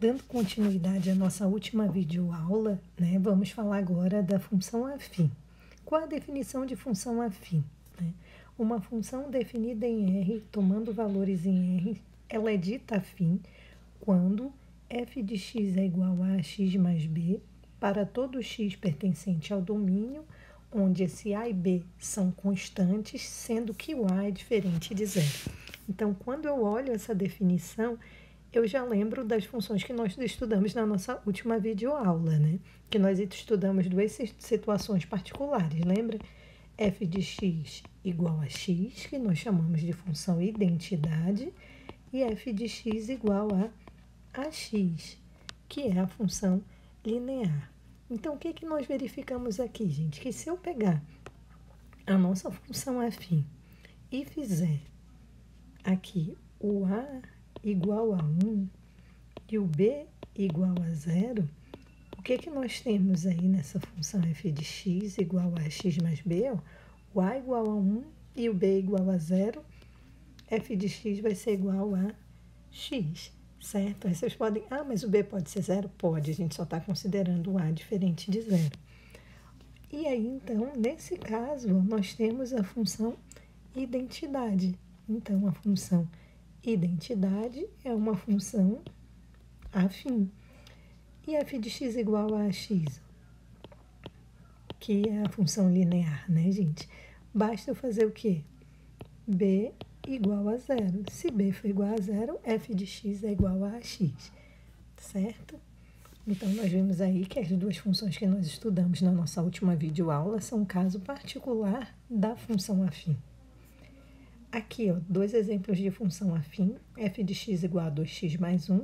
Dando continuidade à nossa última videoaula, né, vamos falar agora da função afim. Qual a definição de função afim? Uma função definida em R, tomando valores em R, ela é dita afim quando f de x é igual a x mais b para todo x pertencente ao domínio, onde esse a e b são constantes, sendo que o a é diferente de zero. Então, quando eu olho essa definição, eu já lembro das funções que nós estudamos na nossa última videoaula, né? Que nós estudamos duas situações particulares, lembra? F de x igual a x, que nós chamamos de função identidade, e f de x igual a x, que é a função linear. Então, o que que nós verificamos aqui, gente? Que se eu pegar a nossa função afim e fizer aqui o a igual a 1 e o b igual a 0, o que que nós temos aí nessa função f de x igual a x mais b? Ó, o a igual a 1 e o b igual a 0, f de x vai ser igual a x, certo? Aí vocês podem, mas o b pode ser 0? Pode, a gente só está considerando o a diferente de 0. E aí, então, nesse caso, nós temos a função identidade. Então, a função identidade é uma função afim. E f de x igual a x, que é a função linear, né, gente? Basta eu fazer o quê? B igual a 0. Se b for igual a 0, f de x é igual a x, certo? Então, nós vimos aí que as duas funções que nós estudamos na nossa última videoaula são um caso particular da função afim. Aqui, ó, dois exemplos de função afim, f de x igual a 2x mais 1,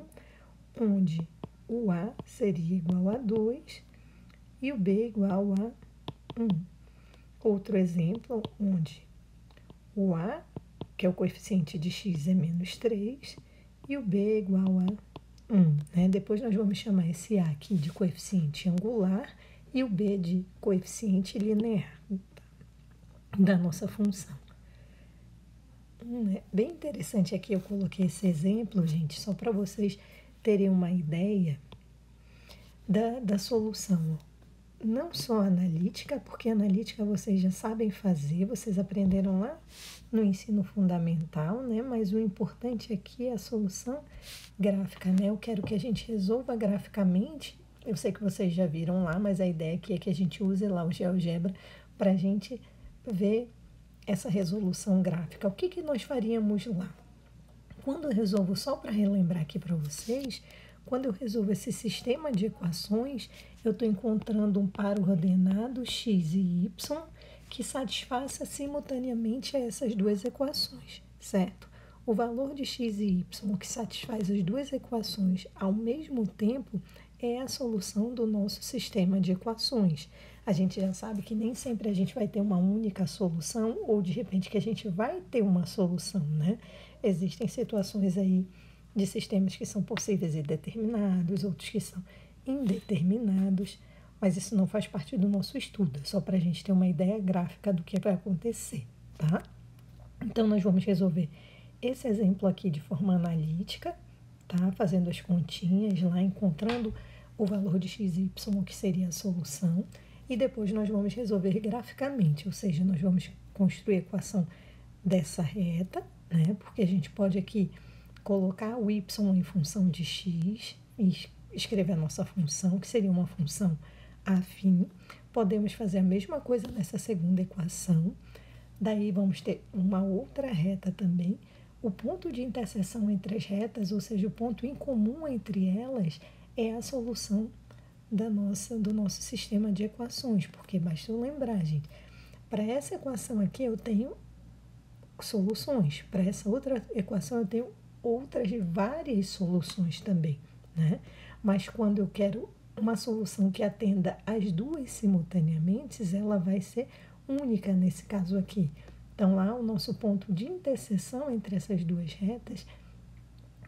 onde o a seria igual a 2 e o b igual a 1. Outro exemplo, onde o a, que é o coeficiente de x, é menos 3, e o b é igual a 1. Né? Depois nós vamos chamar esse a aqui de coeficiente angular e o b de coeficiente linear da nossa função. Bem interessante aqui, eu coloquei esse exemplo, gente, só para vocês terem uma ideia da solução. Não só analítica, porque analítica vocês já sabem fazer, vocês aprenderam lá no ensino fundamental, né? Mas o importante aqui é a solução gráfica, né? Eu quero que a gente resolva graficamente. Eu sei que vocês já viram lá, mas a ideia aqui é que a gente use lá o GeoGebra para a gente ver essa resolução gráfica. O que que nós faríamos lá? Quando eu resolvo, só para relembrar aqui para vocês, quando eu resolvo esse sistema de equações, eu estou encontrando um par ordenado x e y que satisfaça simultaneamente a essas duas equações, certo? O valor de x e y que satisfaz as duas equações ao mesmo tempo é a solução do nosso sistema de equações. A gente já sabe que nem sempre a gente vai ter uma única solução ou de repente que a gente vai ter uma solução, né? Existem situações aí de sistemas que são possíveis e determinados, outros que são indeterminados, mas isso não faz parte do nosso estudo, é só para a gente ter uma ideia gráfica do que vai acontecer, tá? Então, nós vamos resolver esse exemplo aqui de forma analítica, tá? Fazendo as continhas lá, encontrando o valor de x e y, que seria a solução, e depois nós vamos resolver graficamente, ou seja, nós vamos construir a equação dessa reta, né? Porque a gente pode aqui colocar o y em função de x e escrever a nossa função, que seria uma função afim. Podemos fazer a mesma coisa nessa segunda equação. Daí vamos ter uma outra reta também. O ponto de interseção entre as retas, ou seja, o ponto em comum entre elas, é a solução do nosso sistema de equações, porque basta eu lembrar, gente, para essa equação aqui eu tenho soluções, para essa outra equação eu tenho outras várias soluções também, né? Mas quando eu quero uma solução que atenda as duas simultaneamente, ela vai ser única nesse caso aqui. Então, lá o nosso ponto de interseção entre essas duas retas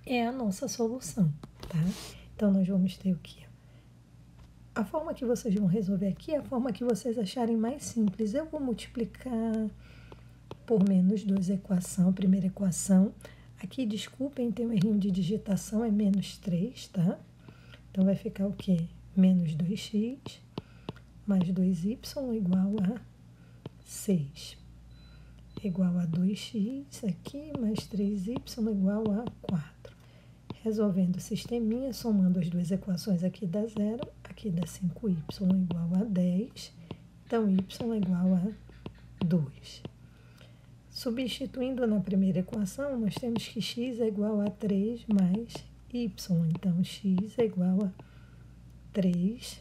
é a nossa solução, tá? Então, nós vamos ter o quê? A forma que vocês vão resolver aqui é a forma que vocês acharem mais simples. Eu vou multiplicar por menos 2 a equação, a primeira equação. Aqui, desculpem, tem um errinho de digitação, é menos 3, tá? Então, vai ficar o quê? Menos 2x mais 2y igual a 6. Igual a 2x aqui, mais 3y igual a 4. Resolvendo o sisteminha, somando as duas equações, aqui dá 0, aqui dá 5y igual a 10. Então, y igual a 2. Substituindo na primeira equação, nós temos que x é igual a 3 mais y. Então, x é igual a 3.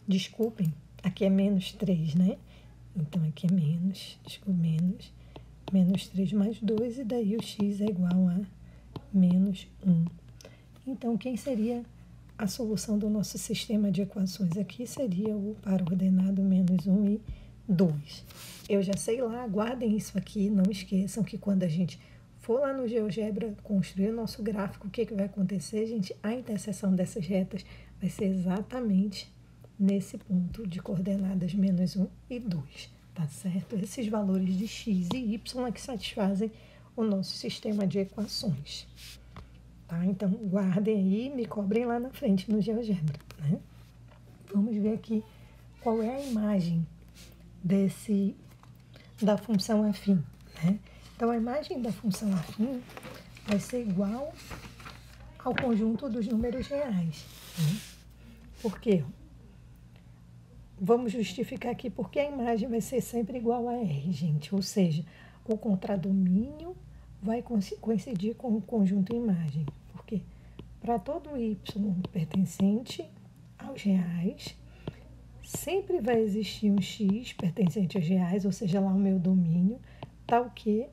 Desculpem, aqui é menos 3, né? Então, aqui é menos, menos 3 mais 2, e daí o x é igual a menos 1. Então, quem seria a solução do nosso sistema de equações? Aqui seria o par ordenado menos 1 e 2. Eu já sei lá, guardem isso aqui, não esqueçam que quando a gente for lá no GeoGebra construir o nosso gráfico, o que vai acontecer, gente? A interseção dessas retas vai ser exatamente nesse ponto de coordenadas menos 1 e 2, tá certo? Esses valores de x e y é que satisfazem o nosso sistema de equações, tá? Então, guardem aí e me cobrem lá na frente no GeoGebra, né? Vamos ver aqui qual é a imagem da função afim, né? Então, a imagem da função afim vai ser igual ao conjunto dos números reais, né? Por quê? Vamos justificar aqui porque a imagem vai ser sempre igual a R, gente. Ou seja, o contradomínio vai coincidir com o conjunto imagem. Por quê? Para todo y pertencente aos reais, sempre vai existir um x pertencente aos reais, ou seja, lá o meu domínio, tal que,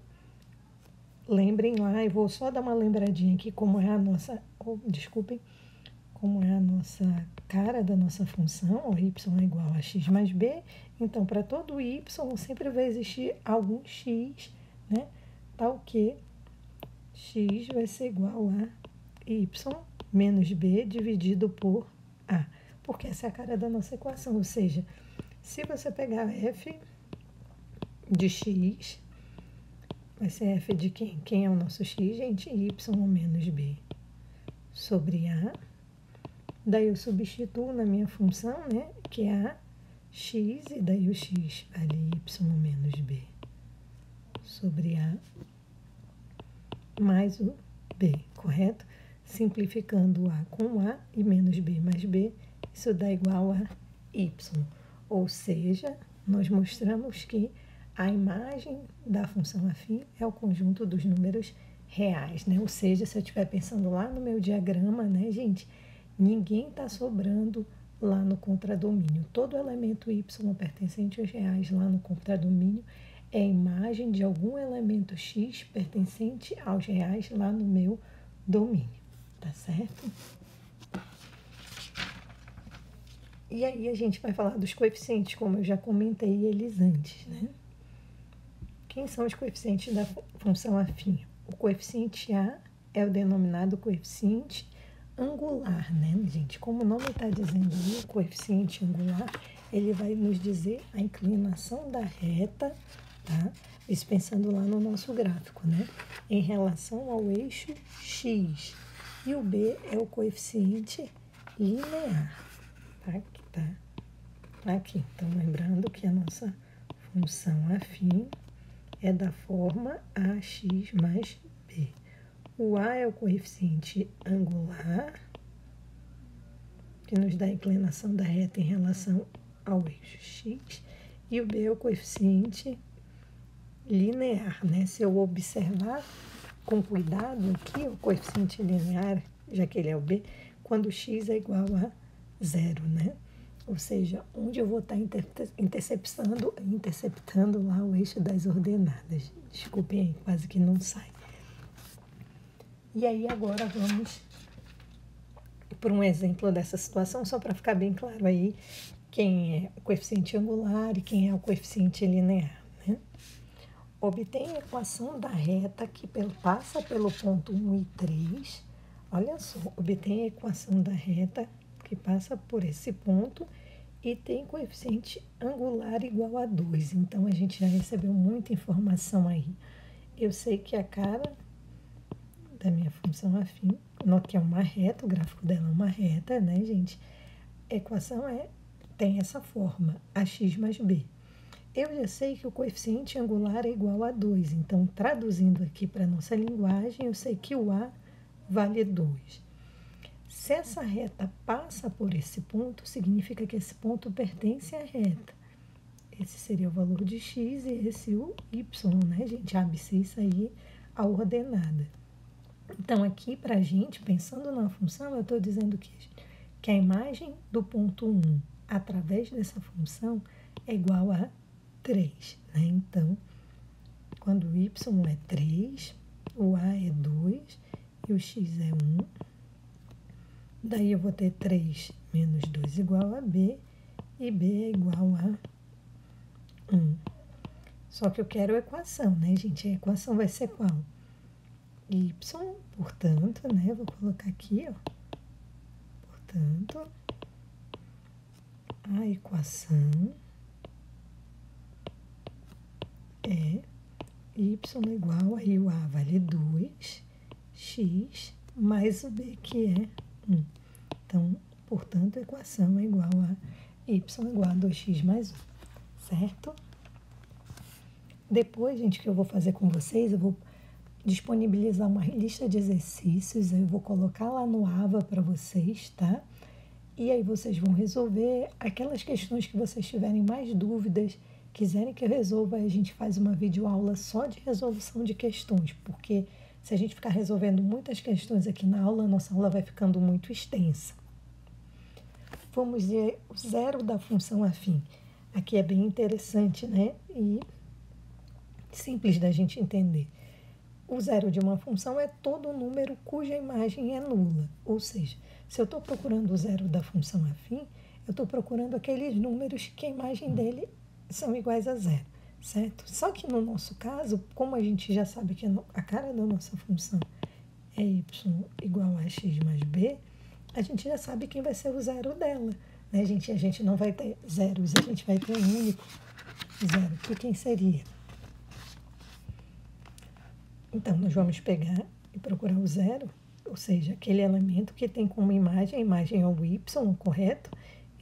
lembrem lá, eu vou só dar uma lembradinha aqui como é a nossa, como é a nossa cara da nossa função, o y é igual a x mais b. Então, para todo y, sempre vai existir algum x, né? Tal que x vai ser igual a y menos b dividido por a. Porque essa é a cara da nossa equação. Ou seja, se você pegar f de x, vai ser f de quem? Quem é o nosso x, gente? Y menos b sobre a. Daí eu substituo na minha função, né, que é a x, e daí o x vale y menos b sobre a mais o b, correto? Simplificando a com a e menos b mais b, isso dá igual a y. Ou seja, nós mostramos que a imagem da função afim é o conjunto dos números reais, né? Ou seja, se eu estiver pensando lá no meu diagrama, né, gente, ninguém está sobrando lá no contradomínio. Todo elemento y pertencente aos reais lá no contradomínio é a imagem de algum elemento x pertencente aos reais lá no meu domínio, tá certo? E aí a gente vai falar dos coeficientes, como eu já comentei eles antes, né? Quem são os coeficientes da função afim? O coeficiente A é o denominado coeficiente angular, né, gente? Como o nome está dizendo ali, o coeficiente angular, ele vai nos dizer a inclinação da reta, tá? Isso pensando lá no nosso gráfico, né? Em relação ao eixo x. E o B é o coeficiente linear, tá? Aqui, tá? Aqui. Então, lembrando que a nossa função afim é da forma ax mais b. O A é o coeficiente angular, que nos dá a inclinação da reta em relação ao eixo x, e o B é o coeficiente linear, né? Se eu observar com cuidado aqui, o coeficiente linear, já que ele é o B, quando x é igual a 0, né? Ou seja, onde eu vou estar interceptando lá o eixo das ordenadas. Desculpem aí, quase que não sai. E aí, agora vamos por um exemplo dessa situação, só para ficar bem claro aí quem é o coeficiente angular e quem é o coeficiente linear, né? Obtém a equação da reta que passa pelo ponto 1 e 3. Olha só, obtém a equação da reta que passa por esse ponto e tem coeficiente angular igual a 2. Então, a gente já recebeu muita informação aí. Eu sei que a cara da minha função afim que é uma reta, o gráfico dela é uma reta, né, gente? A equação tem essa forma, ax mais b. Eu já sei que o coeficiente angular é igual a 2, então, traduzindo aqui para a nossa linguagem, eu sei que o a vale 2. Se essa reta passa por esse ponto, significa que esse ponto pertence à reta. Esse seria o valor de x e esse o y, né, gente? Abscissa aí a ordenada. Então, aqui pra gente, pensando na função, eu estou dizendo que a imagem do ponto 1 através dessa função é igual a 3, né? Então, quando o y é 3, o a é 2 e o x é 1, daí eu vou ter 3 menos 2 igual a b, e b é igual a 1. Só que eu quero a equação, né, gente? A equação vai ser qual? Y, portanto, né, vou colocar aqui, ó. Portanto, a equação é y igual, aí o a vale 2, x mais o b, que é 1. Então, portanto, a equação é igual a y igual a 2x mais 1, certo? Depois, gente, o que eu vou fazer com vocês, eu vou disponibilizar uma lista de exercícios, eu vou colocar lá no AVA para vocês, tá? E aí vocês vão resolver aquelas questões que vocês tiverem mais dúvidas, quiserem que eu resolva, a gente faz uma videoaula só de resolução de questões, porque se a gente ficar resolvendo muitas questões aqui na aula, a nossa aula vai ficando muito extensa. Vamos ver o zero da função afim. Aqui é bem interessante, né? E simples da gente entender. O zero de uma função é todo número cuja imagem é nula. Ou seja, se eu estou procurando o zero da função afim, eu estou procurando aqueles números que a imagem dele são iguais a zero, certo? Só que no nosso caso, como a gente já sabe que a cara da nossa função é y igual a x mais b, a gente já sabe quem vai ser o zero dela, né, gente? A gente não vai ter zeros, a gente vai ter um único zero, que quem seria? Então, nós vamos pegar e procurar o zero, ou seja, aquele elemento que tem como imagem, a imagem é o y, correto?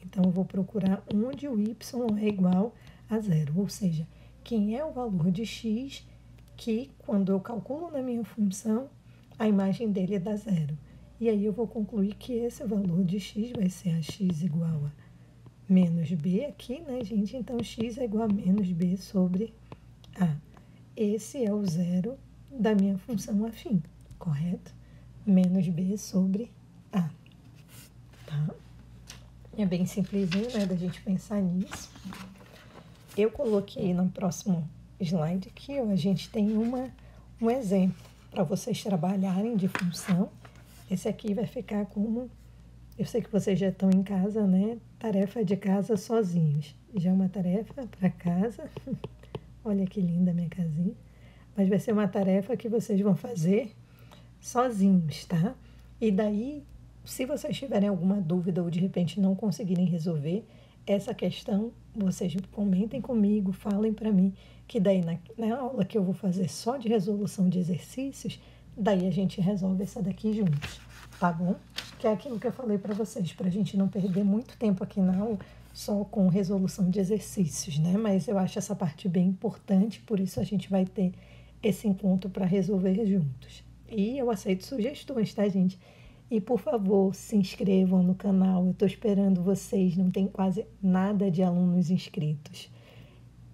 Então, eu vou procurar onde o y é igual a zero, ou seja, quem é o valor de x que, quando eu calculo na minha função, a imagem dele dá zero. E aí eu vou concluir que esse valor de x vai ser a x igual a menos b aqui, né, gente? Então, x é igual a menos b sobre a. Esse é o zero da minha função afim, correto? Menos b sobre a, tá? É bem simplesinho, né, da gente pensar nisso. Eu coloquei no próximo slide aqui, ó, a gente tem um exemplo para vocês trabalharem de função. Esse aqui vai ficar como, eu sei que vocês já estão em casa, né, tarefa de casa sozinhos. Já é uma tarefa para casa, olha que linda a minha casinha. Mas vai ser uma tarefa que vocês vão fazer sozinhos, tá? E daí, se vocês tiverem alguma dúvida ou de repente não conseguirem resolver essa questão, vocês comentem comigo, falem para mim, que daí na aula que eu vou fazer só de resolução de exercícios, daí a gente resolve essa daqui juntos, tá bom? Que é aquilo que eu falei para vocês, para a gente não perder muito tempo aqui na aula só com resolução de exercícios, né? Mas eu acho essa parte bem importante, por isso a gente vai ter esse encontro para resolver juntos. E eu aceito sugestões, tá, gente? E, por favor, se inscrevam no canal. Eu estou esperando vocês. Não tem quase nada de alunos inscritos.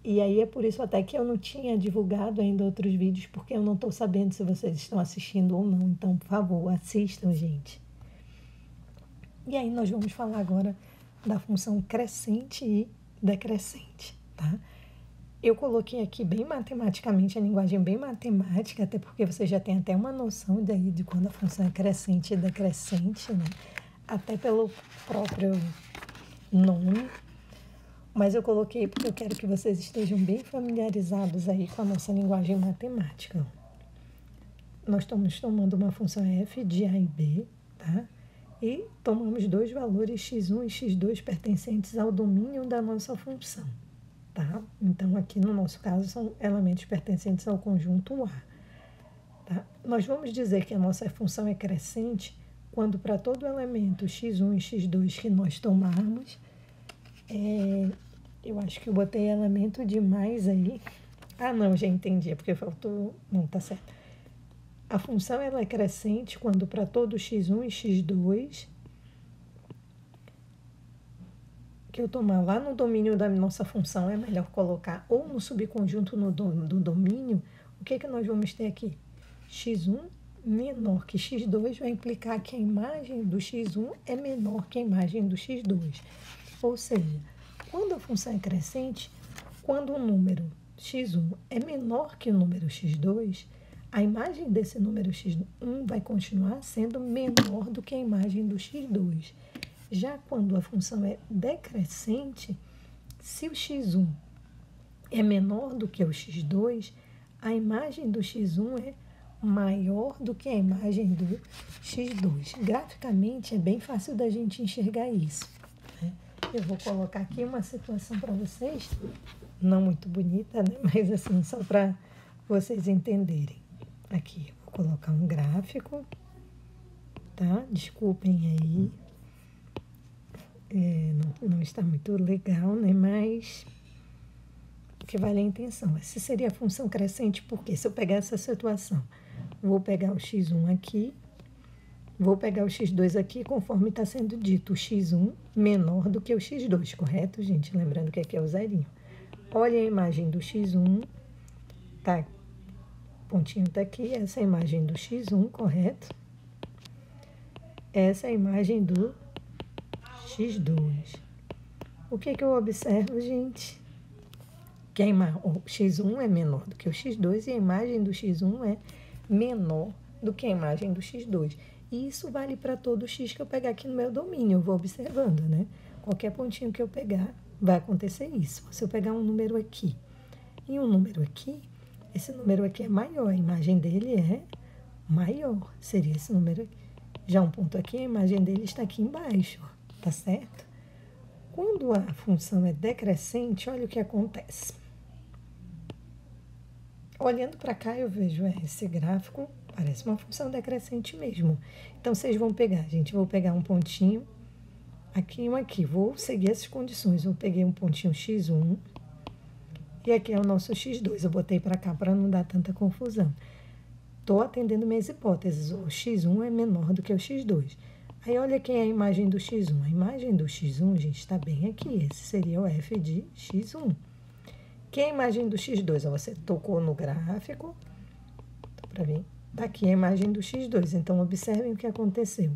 E aí é por isso até que eu não tinha divulgado ainda outros vídeos, porque eu não estou sabendo se vocês estão assistindo ou não. Então, por favor, assistam, gente. E aí nós vamos falar agora da função crescente e decrescente, tá? Eu coloquei aqui bem matematicamente, a linguagem bem matemática, até porque você já tem até uma noção daí de quando a função é crescente e decrescente, né? Até pelo próprio nome. Mas eu coloquei porque eu quero que vocês estejam bem familiarizados aí com a nossa linguagem matemática. Nós estamos tomando uma função f de a e b, tá? E tomamos dois valores x1 e x2 pertencentes ao domínio da nossa função. Tá? Então, aqui no nosso caso, são elementos pertencentes ao conjunto A. tá? Nós vamos dizer que a nossa função é crescente quando para todo elemento x1 e x2 que nós tomarmos, eu acho que eu botei elemento demais aí. Ah, não, já entendi, é porque faltou... Não, tá certo. A função ela é crescente quando para todo x1 e x2 que eu tomar lá no domínio da nossa função, é melhor colocar ou no subconjunto do domínio, o que que nós vamos ter aqui? x1 menor que x2 vai implicar que a imagem do x1 é menor que a imagem do x2. Ou seja, quando a função é crescente, quando o número x1 é menor que o número x2, a imagem desse número x1 vai continuar sendo menor do que a imagem do x2. Já quando a função é decrescente, se o x1 é menor do que o x2, a imagem do x1 é maior do que a imagem do x2. Graficamente é bem fácil da gente enxergar isso, né? Eu vou colocar aqui uma situação para vocês, não muito bonita, né? Mas assim, só para vocês entenderem. Aqui, vou colocar um gráfico, tá? Desculpem aí. Não está muito legal, né? Mas o que vale a intenção. Essa seria a função crescente, porque se eu pegar essa situação, vou pegar o x1 aqui, vou pegar o x2 aqui, conforme está sendo dito, o x1 menor do que o x2, correto, gente? Lembrando que aqui é o zerinho. Olha a imagem do x1, tá? O pontinho está aqui, essa é a imagem do x1, correto? Essa é a imagem do x2. O que eu observo, gente? Que o x1 é menor do que o x2 e a imagem do x1 é menor do que a imagem do x2. E isso vale para todo x que eu pegar aqui no meu domínio, eu vou observando, né? Qualquer pontinho que eu pegar, vai acontecer isso. Se eu pegar um número aqui e um número aqui, esse número aqui é maior, a imagem dele é maior, seria esse número aqui. Já um ponto aqui, a imagem dele está aqui embaixo, tá certo? Quando a função é decrescente, olha o que acontece. Olhando para cá, eu vejo esse gráfico, parece uma função decrescente mesmo. Então, vocês vão pegar, gente, vou pegar um pontinho aqui e um aqui. Vou seguir essas condições. Eu peguei um pontinho x1 e aqui é o nosso x2. Eu botei para cá para não dar tanta confusão. Estou atendendo minhas hipóteses. O x1 é menor do que o x2. Aí, olha quem é a imagem do x1. A imagem do x1, gente, está bem aqui. Esse seria o f de x1. Que é a imagem do x2? Você tocou no gráfico, para ver, tá aqui a imagem do x2. Então, observem o que aconteceu.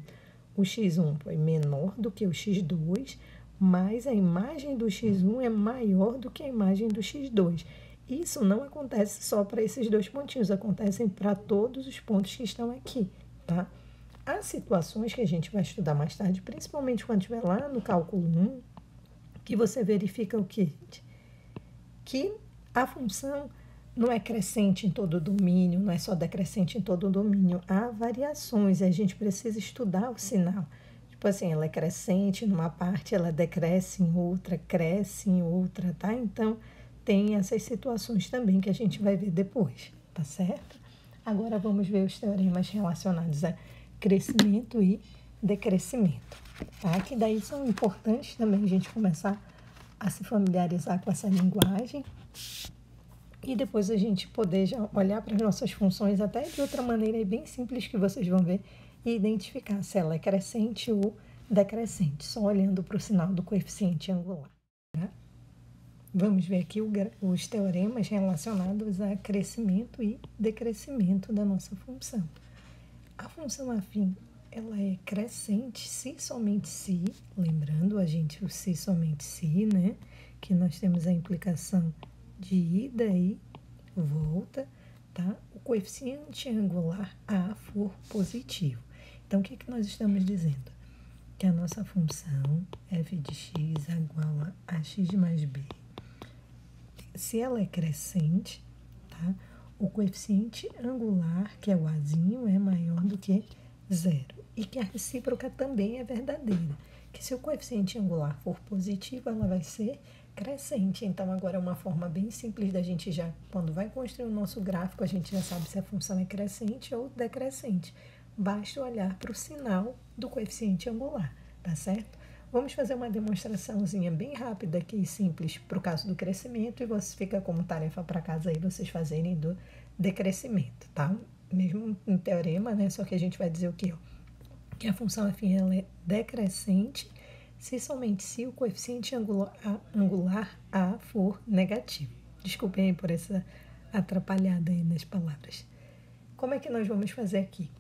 O x1 foi menor do que o x2, mas a imagem do x1 é maior do que a imagem do x2. Isso não acontece só para esses dois pontinhos, acontecem para todos os pontos que estão aqui, tá? Há situações que a gente vai estudar mais tarde, principalmente quando estiver lá no cálculo 1, que você verifica o quê, gente? Que a função não é crescente em todo o domínio, não é só decrescente em todo o domínio. Há variações e a gente precisa estudar o sinal. Tipo assim, ela é crescente numa parte, ela decresce em outra, cresce em outra, tá? Então, tem essas situações também que a gente vai ver depois, tá certo? Agora, vamos ver os teoremas relacionados a crescimento e decrescimento, tá? Que daí são importantes também a gente começar a se familiarizar com essa linguagem e depois a gente poder já olhar para as nossas funções até de outra maneira e bem simples que vocês vão ver e identificar se ela é crescente ou decrescente, só olhando para o sinal do coeficiente angular. Tá? Vamos ver aqui os teoremas relacionados a crescimento e decrescimento da nossa função. A função afim, ela é crescente se somente se, lembrando a gente o se somente se, né? Que nós temos a implicação de ida e volta, tá? O coeficiente angular A for positivo. Então, o que que nós estamos dizendo? Que a nossa função f de x é igual a x mais b. Se ela é crescente, tá? O coeficiente angular, que é o azinho, é maior do que zero. E que a recíproca também é verdadeira. Que se o coeficiente angular for positivo, ela vai ser crescente. Então, agora é uma forma bem simples da gente já, quando vai construir o nosso gráfico, a gente já sabe se a função é crescente ou decrescente. Basta olhar para o sinal do coeficiente angular, tá certo? Vamos fazer uma demonstraçãozinha bem rápida aqui e simples para o caso do crescimento e você fica como tarefa para casa aí vocês fazerem do decrescimento, tá? Mesmo um teorema, né? Só que a gente vai dizer o quê? Que a função afim ela é decrescente somente se o coeficiente angular A for negativo. Desculpem aí por essa atrapalhada aí nas palavras. Como é que nós vamos fazer aqui?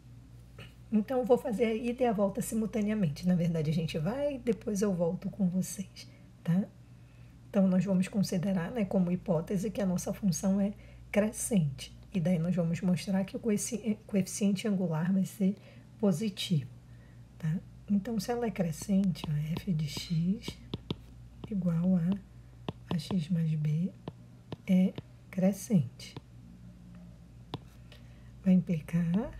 Então, eu vou fazer a ida e a volta simultaneamente. Na verdade, a gente vai e depois eu volto com vocês, tá? Então, nós vamos considerar, né, como hipótese que a nossa função é crescente. E daí nós vamos mostrar que o coeficiente angular vai ser positivo, tá? Então, se ela é crescente, ó, f de x igual a x mais b é crescente. Vai implicar,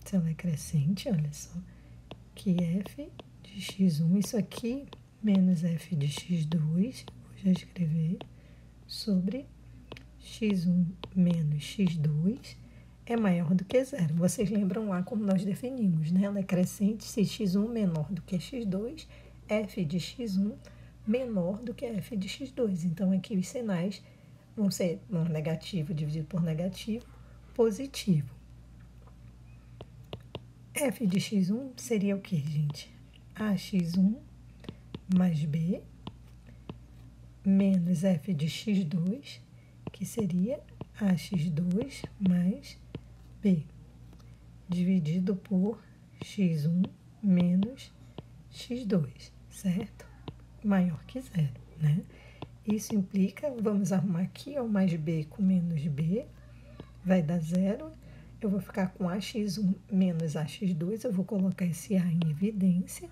se ela é crescente, olha só, que f de x1, isso aqui, menos f de x2, vou já escrever, sobre x1 menos x2 é maior do que zero. Vocês lembram lá como nós definimos, né? Ela é crescente se x1 menor do que x2, f de x1 menor do que f de x2. Então, aqui os sinais vão ser negativo dividido por negativo, positivo. F de x1 seria o que, gente? Ax1 mais b menos f de x2, que seria ax2 mais b, dividido por x1 menos x2, certo? Maior que zero, né? Isso implica, vamos arrumar aqui, ó, mais b com menos b, vai dar zero. Eu vou ficar com ax1 menos ax2, eu vou colocar esse a em evidência,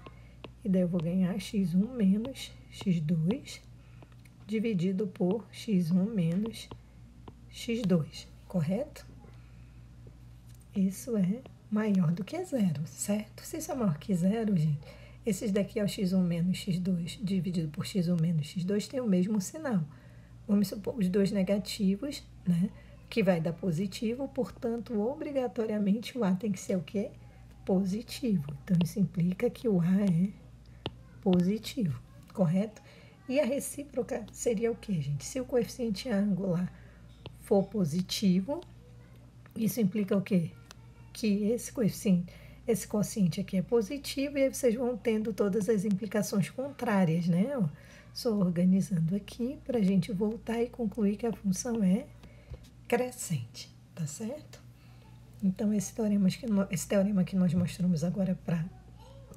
e daí eu vou ganhar x1 menos x2, dividido por x1 menos x2, correto? Isso é maior do que zero, certo? Se isso é maior que zero, gente, esses daqui é o x1 menos x2 dividido por x1 menos x2 tem o mesmo sinal. Vamos supor os dois negativos, né? Que vai dar positivo, portanto, obrigatoriamente o A tem que ser o quê? Positivo. Então, isso implica que o A é positivo, correto? E a recíproca seria o quê, gente? Se o coeficiente angular for positivo, isso implica o quê? Que esse quociente aqui é positivo, e aí vocês vão tendo todas as implicações contrárias, né? Só organizando aqui para a gente voltar e concluir que a função é crescente, tá certo? Então, esse teorema que nós mostramos agora para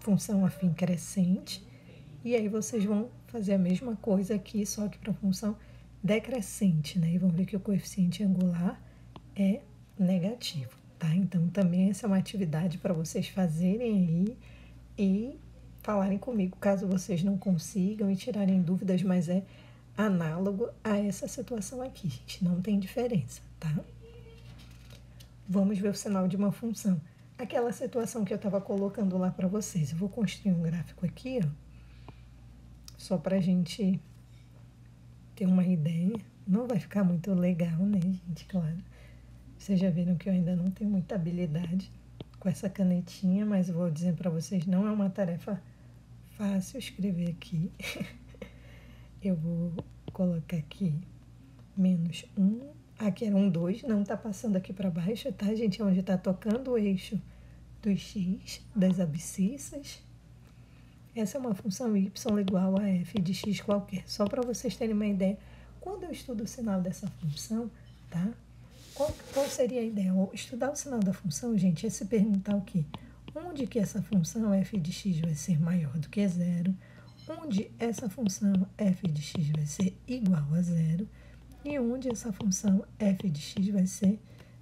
função afim crescente, e aí vocês vão fazer a mesma coisa aqui, só que para função decrescente, né? E vão ver que o coeficiente angular é negativo, tá? Então, também essa é uma atividade para vocês fazerem aí e falarem comigo, caso vocês não consigam e tirarem dúvidas, mas é análogo a essa situação aqui, gente, não tem diferença, tá? Vamos ver o sinal de uma função. Aquela situação que eu estava colocando lá para vocês. Eu vou construir um gráfico aqui, ó, só para a gente ter uma ideia. Não vai ficar muito legal, né, gente? Claro. Vocês já viram que eu ainda não tenho muita habilidade com essa canetinha, mas vou dizer para vocês, não é uma tarefa fácil escrever aqui. Eu vou colocar aqui menos 1, aqui era um 2, não está passando aqui para baixo, tá, gente? É onde está tocando o eixo do x, das abscissas. Essa é uma função y igual a f de x qualquer, só para vocês terem uma ideia. Quando eu estudo o sinal dessa função, tá? Qual seria a ideia? Estudar o sinal da função, gente, é se perguntar o quê? Onde que essa função f de x vai ser maior do que zero? Onde essa função f de x vai ser igual a zero e onde essa função f de x vai ser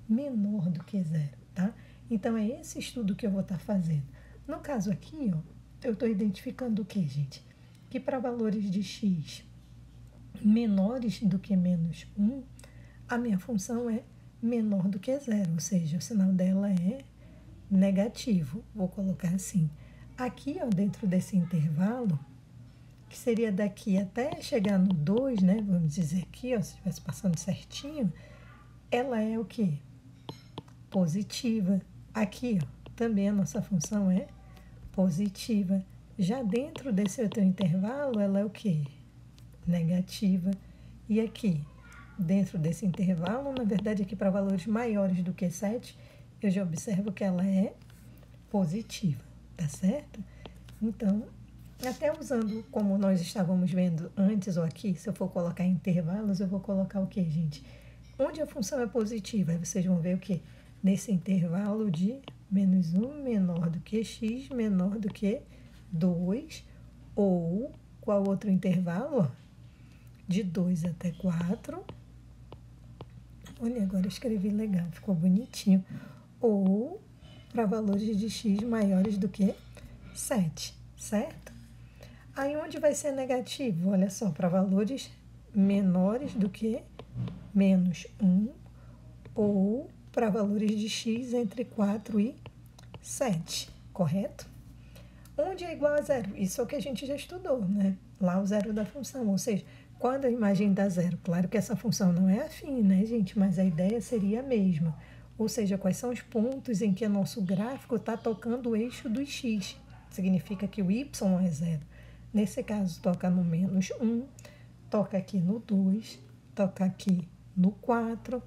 menor do que zero, tá? Então, é esse estudo que eu vou estar fazendo. No caso aqui, ó, eu estou identificando o que, gente? Que para valores de x menores do que menos 1, a minha função é menor do que zero, ou seja, o sinal dela é negativo. Vou colocar assim. Aqui, ó, dentro desse intervalo, que seria daqui até chegar no 2, né? Vamos dizer aqui, ó, se estivesse passando certinho, ela é o quê? Positiva. Aqui, ó, também a nossa função é positiva. Já dentro desse outro intervalo, ela é o quê? Negativa. E aqui, dentro desse intervalo, na verdade, aqui para valores maiores do que 7, eu já observo que ela é positiva, tá certo? Então, até usando como nós estávamos vendo antes ou aqui, se eu for colocar intervalos, eu vou colocar o quê, gente? Onde a função é positiva, aí vocês vão ver o quê? Nesse intervalo de menos 1 menor do que x, menor do que 2, ou qual outro intervalo? De 2 até 4. Olha, agora eu escrevi legal, ficou bonitinho. Ou para valores de x maiores do que 7, certo? Aí onde vai ser negativo? Olha só, para valores menores do que menos 1 ou para valores de x entre 4 e 7, correto? Onde é igual a zero? Isso é o que a gente já estudou, né? Lá o zero da função, ou seja, quando a imagem dá zero, claro que essa função não é afim, né, gente? Mas a ideia seria a mesma. Ou seja, quais são os pontos em que o nosso gráfico está tocando o eixo do x. Significa que o y é zero. Nesse caso, toca no menos 1, toca aqui no 2, toca aqui no 4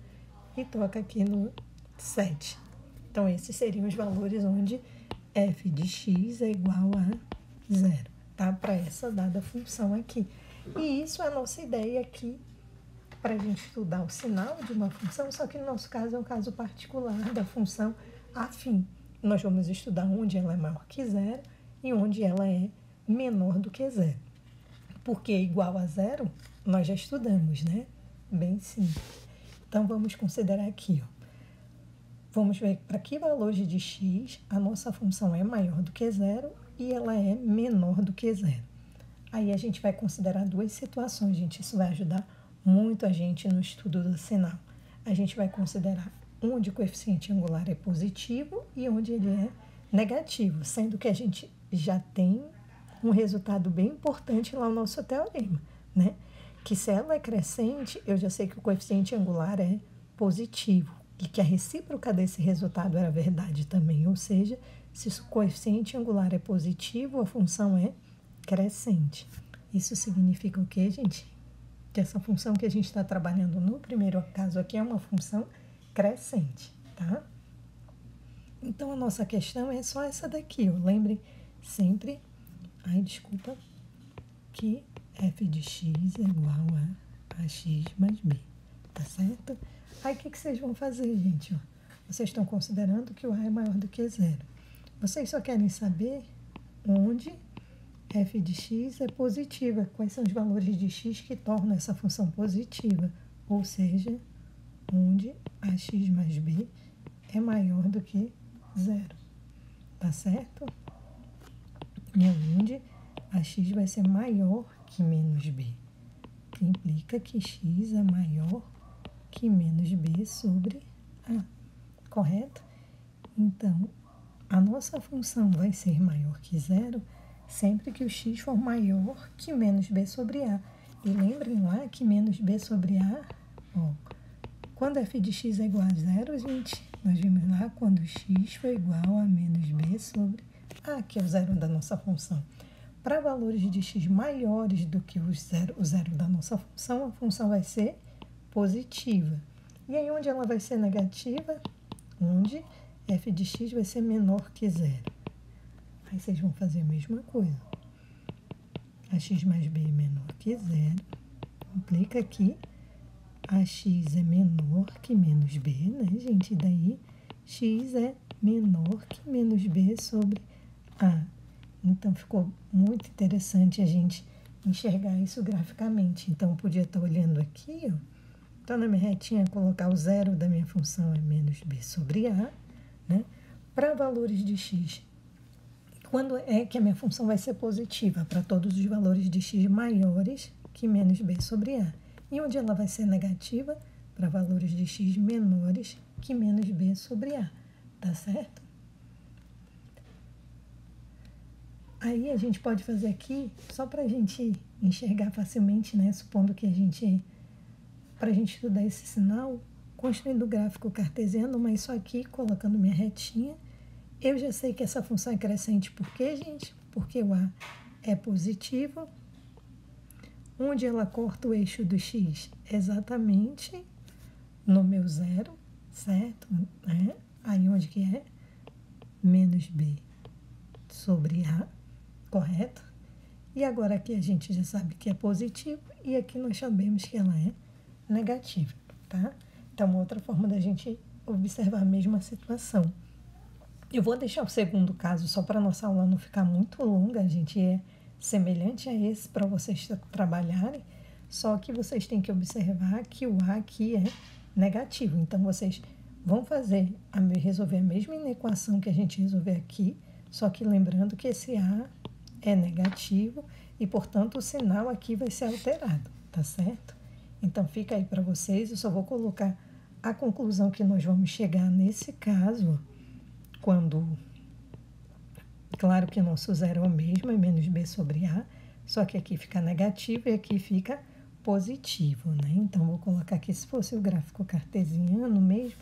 e toca aqui no 7. Então, esses seriam os valores onde f de x é igual a zero, tá? Para essa dada função aqui. E isso é a nossa ideia aqui para a gente estudar o sinal de uma função, só que no nosso caso é um caso particular da função afim. Nós vamos estudar onde ela é maior que zero e onde ela é menor do que zero. Porque igual a zero, nós já estudamos, né? Bem simples. Então, vamos considerar aqui, ó. Vamos ver para que valores de x a nossa função é maior do que zero e ela é menor do que zero. Aí a gente vai considerar duas situações, gente. Isso vai ajudar muito a gente no estudo do sinal. A gente vai considerar onde o coeficiente angular é positivo e onde ele é negativo, sendo que a gente já tem um resultado bem importante lá no nosso teorema, né? Que se ela é crescente, eu já sei que o coeficiente angular é positivo e que a recíproca desse resultado era verdade também, ou seja, se o coeficiente angular é positivo, a função é crescente. Isso significa o quê, gente? Que essa função que a gente está trabalhando no primeiro caso aqui é uma função crescente, tá? Então, a nossa questão é só essa daqui, ó. Lembrem sempre, que f de x é igual a x mais b, tá certo? Aí, o que vocês vão fazer, gente? Ó, vocês estão considerando que o a é maior do que zero. Vocês só querem saber onde f de x é positiva. Quais são os valores de x que tornam essa função positiva? Ou seja, onde ax mais b é maior do que zero. Tá certo? E onde ax vai ser maior que menos b, que implica que x é maior que menos b sobre a. Correto? Então, a nossa função vai ser maior que zero sempre que o x for maior que menos b sobre a. E lembrem lá que menos b sobre a, ó, quando f de x é igual a zero, gente, nós vimos lá quando x foi igual a menos b sobre a, que é o zero da nossa função. Para valores de x maiores do que o zero da nossa função, a função vai ser positiva. E aí, onde ela vai ser negativa? Onde f de x vai ser menor que zero. Aí vocês vão fazer a mesma coisa. Ax mais b é menor que zero. Implica que ax é menor que menos b, né, gente? E daí, x é menor que menos b sobre a. Então, ficou muito interessante a gente enxergar isso graficamente. Então, eu podia estar olhando aqui, ó. Então, na minha retinha, colocar o zero da minha função é menos b sobre a, né? Para valores de x, quando é que a minha função vai ser positiva? Para todos os valores de x maiores que menos b sobre a. E onde ela vai ser negativa? Para valores de x menores que menos b sobre a. Tá certo? Aí a gente pode fazer aqui, só para a gente enxergar facilmente, né? Supondo que para a gente estudar esse sinal, construindo o gráfico cartesiano, mas só aqui, colocando minha retinha, eu já sei que essa função é crescente. Por quê, gente? Porque o A é positivo. Onde ela corta o eixo do x? Exatamente no meu zero, certo? Aí onde que é? Menos b sobre a, correto? E agora aqui a gente já sabe que é positivo e aqui nós sabemos que ela é negativa, tá? Então, outra forma da gente observar a mesma situação. Eu vou deixar o segundo caso só para nossa aula não ficar muito longa, a gente é semelhante a esse para vocês trabalharem, só que vocês têm que observar que o A aqui é negativo. Então, vocês vão resolver a mesma equação que a gente resolveu aqui, só que lembrando que esse A é negativo e, portanto, o sinal aqui vai ser alterado, tá certo? Então, fica aí para vocês, eu só vou colocar a conclusão que nós vamos chegar nesse caso, quando, claro que o nosso zero é o mesmo, é menos b sobre a, só que aqui fica negativo e aqui fica positivo, né? Então, vou colocar aqui, se fosse o gráfico cartesiano mesmo,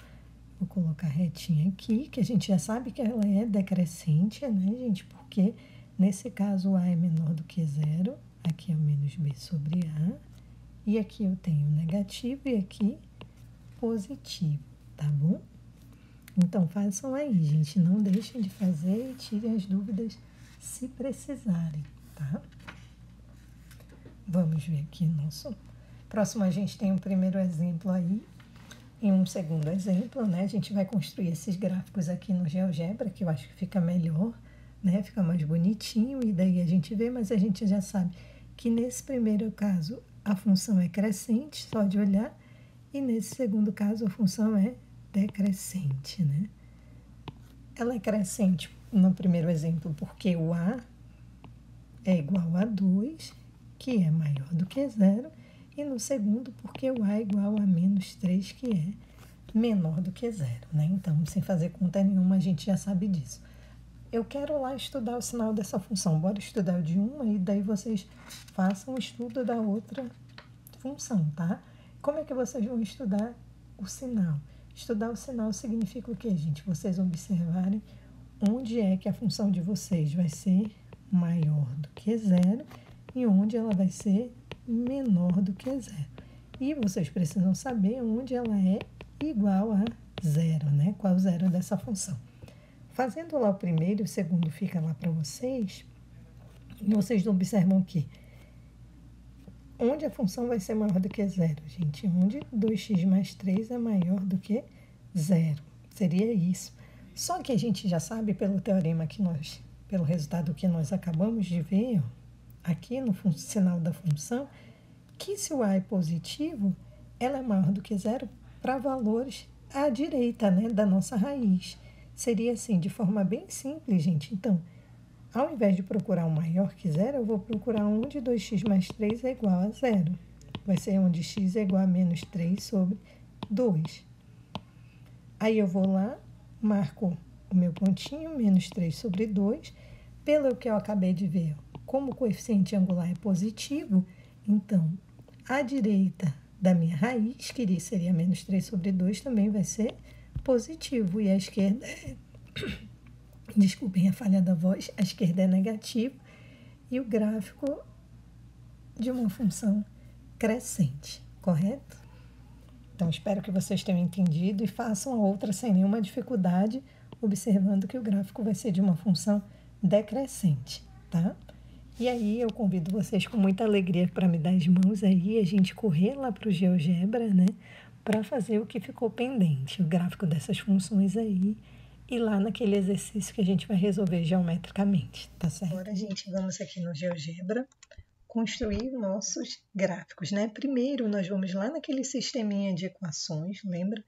vou colocar retinha aqui, que a gente já sabe que ela é decrescente, né, gente? Porque, nesse caso, o a é menor do que zero, aqui é o menos b sobre a, e aqui eu tenho negativo e aqui positivo, tá bom? Então, façam aí, gente. Não deixem de fazer e tirem as dúvidas se precisarem, tá? Vamos ver aqui nosso... Próximo, a gente tem um primeiro exemplo aí. E um segundo exemplo, né? A gente vai construir esses gráficos aqui no GeoGebra, que eu acho que fica melhor, né? Fica mais bonitinho e daí a gente vê, mas a gente já sabe que nesse primeiro caso a função é crescente, só de olhar, e nesse segundo caso a função é decrescente, né? Ela é crescente no primeiro exemplo porque o A é igual a 2, que é maior do que zero, e no segundo porque o A é igual a menos 3, que é menor do que zero, né? Então, sem fazer conta nenhuma, a gente já sabe disso. Eu quero lá estudar o sinal dessa função. Bora estudar o de uma e daí vocês façam o estudo da outra função, tá? Como é que vocês vão estudar o sinal? Estudar o sinal significa o quê, gente? Vocês observarem onde é que a função de vocês vai ser maior do que zero e onde ela vai ser menor do que zero. E vocês precisam saber onde ela é igual a zero, né? Qual o zero dessa função. Fazendo lá o primeiro e o segundo fica lá para vocês, vocês observam que onde a função vai ser maior do que zero, gente? Onde 2x mais 3 é maior do que zero. Seria isso. Só que a gente já sabe pelo teorema que pelo resultado que nós acabamos de ver, aqui no sinal da função, que se o a é positivo, ela é maior do que zero para valores à direita, né, da nossa raiz. Seria assim, de forma bem simples, gente. Então, ao invés de procurar um maior que zero, eu vou procurar onde 2x mais 3 é igual a zero. Vai ser onde x é igual a menos 3 sobre 2. Aí eu vou lá, marco o meu pontinho, menos 3 sobre 2. Pelo que eu acabei de ver, como o coeficiente angular é positivo, então, a direita da minha raiz, que seria menos 3 sobre 2, também vai ser positivo. E a esquerda desculpem a falha da voz, a esquerda é negativo. E o gráfico de uma função crescente, correto? Então, espero que vocês tenham entendido e façam a outra sem nenhuma dificuldade, observando que o gráfico vai ser de uma função decrescente, tá? E aí eu convido vocês com muita alegria para me dar as mãos aí, a gente correr lá para o GeoGebra, né? Para fazer o que ficou pendente, o gráfico dessas funções aí, e lá naquele exercício que a gente vai resolver geometricamente, tá certo? Agora, gente, vamos aqui no GeoGebra construir nossos gráficos, né? Primeiro, nós vamos lá naquele sisteminha de equações, lembra?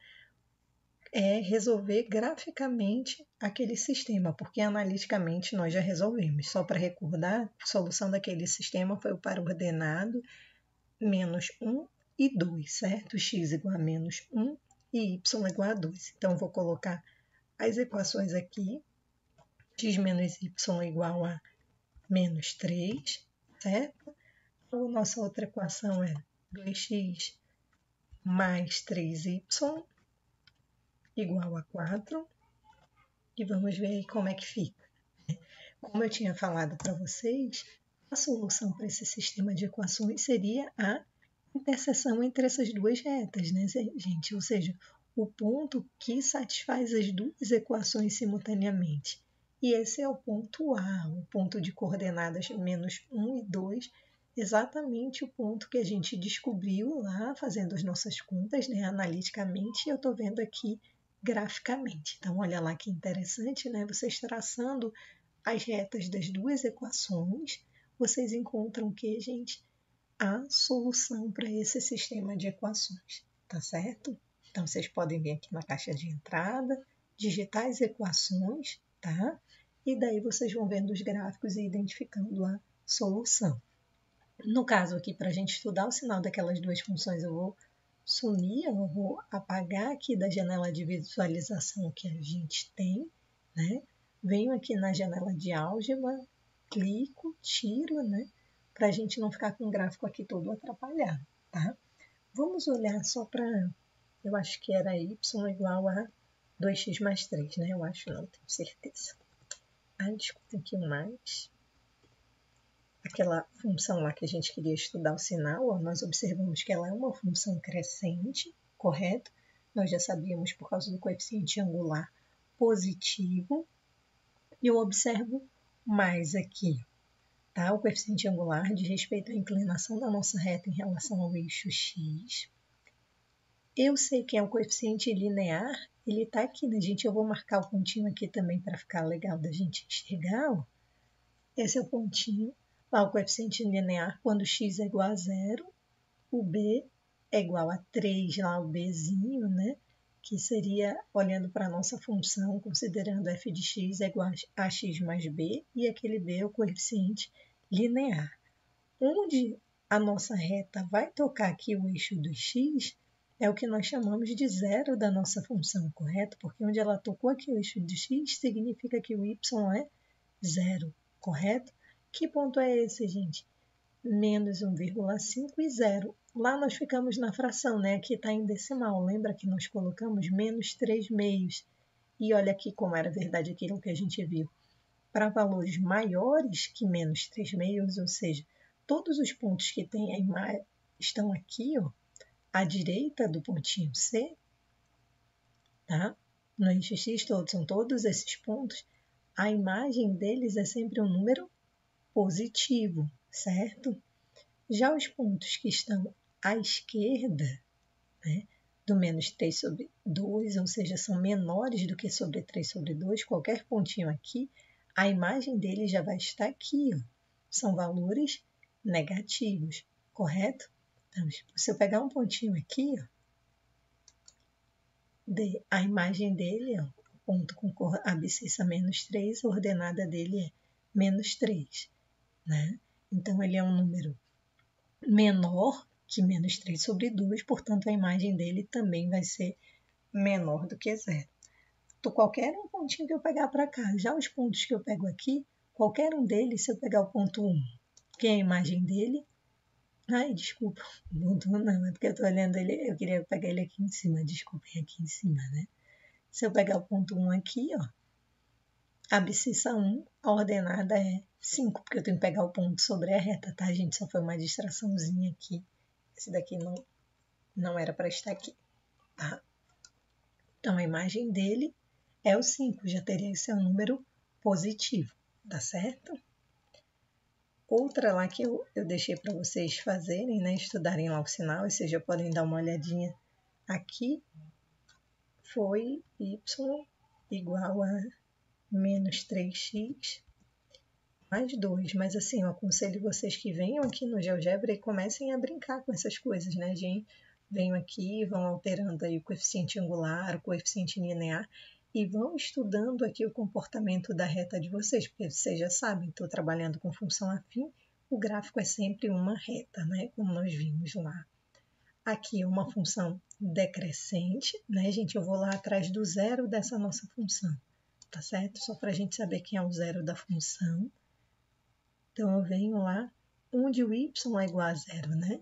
Resolver graficamente aquele sistema, porque analiticamente nós já resolvemos. Só para recordar, a solução daquele sistema foi o par ordenado menos 1 e 2, certo? X igual a menos 1 e y igual a 2. Então, vou colocar as equações aqui. X menos y igual a menos 3, certo? A nossa outra equação é 2x mais 3y igual a 4. E vamos ver aí como é que fica. Como eu tinha falado para vocês, a solução para esse sistema de equações seria a interseção entre essas duas retas, né, gente? Ou seja, o ponto que satisfaz as duas equações simultaneamente. E esse é o ponto A, o ponto de coordenadas menos 1 e 2, exatamente o ponto que a gente descobriu lá, fazendo as nossas contas, né, analiticamente, e eu estou vendo aqui graficamente. Então, olha lá que interessante, né? Vocês traçando as retas das duas equações, vocês encontram o que, gente? A solução para esse sistema de equações, tá certo? Então, vocês podem vir aqui na caixa de entrada, digitar as equações, tá? E daí vocês vão vendo os gráficos e identificando a solução. No caso aqui, para a gente estudar o sinal daquelas duas funções, eu vou sumir, eu vou apagar aqui da janela de visualização que a gente tem, né? Venho aqui na janela de álgebra, clico, tiro, né? Para a gente não ficar com o gráfico aqui todo atrapalhado, tá? Vamos olhar só para, eu acho que era y igual a 2x mais 3, né? Eu acho, não tenho certeza. Desculpa aqui o mais. Aquela função lá que a gente queria estudar o sinal, ó, nós observamos que ela é uma função crescente, correto? Nós já sabíamos por causa do coeficiente angular positivo. E eu observo mais aqui, tá? O coeficiente angular diz respeito à inclinação da nossa reta em relação ao eixo x. Eu sei que é um coeficiente linear, ele está aqui, né, gente? Eu vou marcar o pontinho aqui também para ficar legal da gente enxergar, ó. Esse é o pontinho. Lá o coeficiente linear, quando x é igual a 0, o b é igual a 3, lá o bzinho, né? Que seria, olhando para a nossa função, considerando f de x é igual a x mais b, e aquele b é o coeficiente linear. Onde a nossa reta vai tocar aqui o eixo do x, é o que nós chamamos de zero da nossa função, correto? Porque onde ela tocou aqui o eixo de x, significa que o y é zero, correto? Que ponto é esse, gente? Menos 1,5 e 0. Lá nós ficamos na fração, né? Aqui está em decimal. Lembra que nós colocamos menos 3 meios. E olha aqui como era verdade aquilo que a gente viu. Para valores maiores que menos 3 meios, ou seja, todos os pontos que tem a estão aqui, ó, à direita do pontinho C, tá? No eixo X são todos esses pontos. A imagem deles é sempre um número positivo, certo? Já os pontos que estão à esquerda, né, do menos 3 sobre 2, ou seja, são menores do que sobre 3 sobre 2, qualquer pontinho aqui, a imagem dele já vai estar aqui, ó. São valores negativos, correto? Então, se eu pegar um pontinho aqui, ó, a imagem dele, ó, ponto com cor abscissa menos 3, a ordenada dele é menos 3, né? Então, ele é um número menor que menos 3 sobre 2, portanto, a imagem dele também vai ser menor do que zero. Então, qualquer um pontinho que eu pegar para cá, já os pontos que eu pego aqui, qualquer um deles, se eu pegar o ponto 1, que é a imagem dele, ai, desculpa, não, é porque eu estou olhando ele, eu queria pegar ele aqui em cima, desculpem, aqui em cima, né? Se eu pegar o ponto 1 aqui, ó, a abscissa 1, a ordenada é 5, porque eu tenho que pegar o ponto sobre a reta, tá, gente? Só foi uma distraçãozinha aqui. Esse daqui não era para estar aqui, tá? Então, a imagem dele é o 5, já teria que ser um número positivo, tá certo? Outra lá que eu deixei para vocês fazerem, né, estudarem lá o sinal, e vocês já podem dar uma olhadinha aqui, foi y igual a menos 3x mais 2. Mas assim, eu aconselho vocês que venham aqui no GeoGebra e comecem a brincar com essas coisas, né, gente? Venham aqui, vão alterando aí o coeficiente angular, o coeficiente linear, e vão estudando aqui o comportamento da reta de vocês, porque vocês já sabem, estou trabalhando com função afim, o gráfico é sempre uma reta, né? Como nós vimos lá. Aqui é uma função decrescente, né, gente? Eu vou lá atrás do zero dessa nossa função, tá certo? Só para a gente saber quem é o zero da função. Então, eu venho lá, onde o y é igual a zero, né?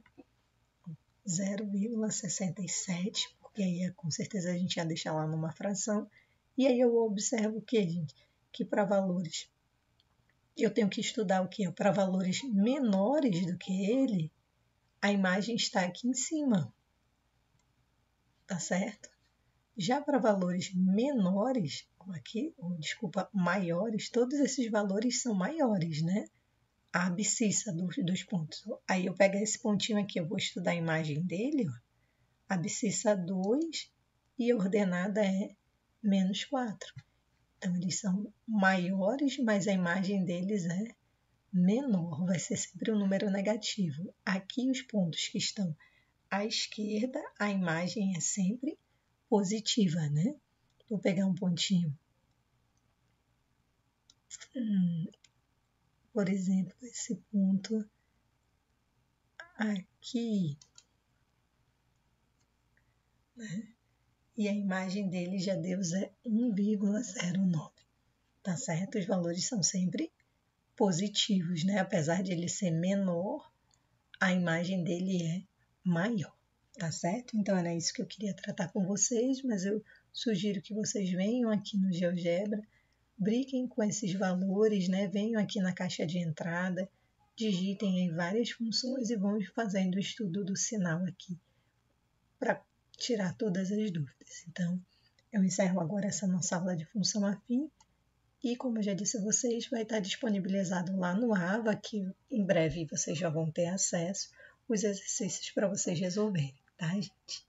0,67, porque aí com certeza a gente ia deixar lá numa fração. E aí eu observo o que, gente? Que para valores, eu tenho que estudar o que? Para valores menores do que ele, a imagem está aqui em cima, tá certo? Já para valores menores, aqui, desculpa, maiores, todos esses valores são maiores, né? A abscissa dos pontos. Aí eu pego esse pontinho aqui, eu vou estudar a imagem dele, ó, abscissa 2 e a ordenada é -4. Então, eles são maiores, mas a imagem deles é menor, vai ser sempre um número negativo. Aqui, os pontos que estão à esquerda, a imagem é sempre positiva, né? Vou pegar um pontinho. Por exemplo, esse ponto aqui, né? E a imagem dele já deu 1,09, tá certo? Os valores são sempre positivos, né? Apesar de ele ser menor, a imagem dele é maior, tá certo? Então era isso que eu queria tratar com vocês, mas eu sugiro que vocês venham aqui no GeoGebra, brinquem com esses valores, né? Venham aqui na caixa de entrada, digitem aí várias funções e vamos fazendo o estudo do sinal aqui para tirar todas as dúvidas. Então, eu encerro agora essa nossa aula de função afim e, como eu já disse a vocês, vai estar disponibilizado lá no AVA, que em breve vocês já vão ter acesso, os exercícios para vocês resolverem, tá, gente?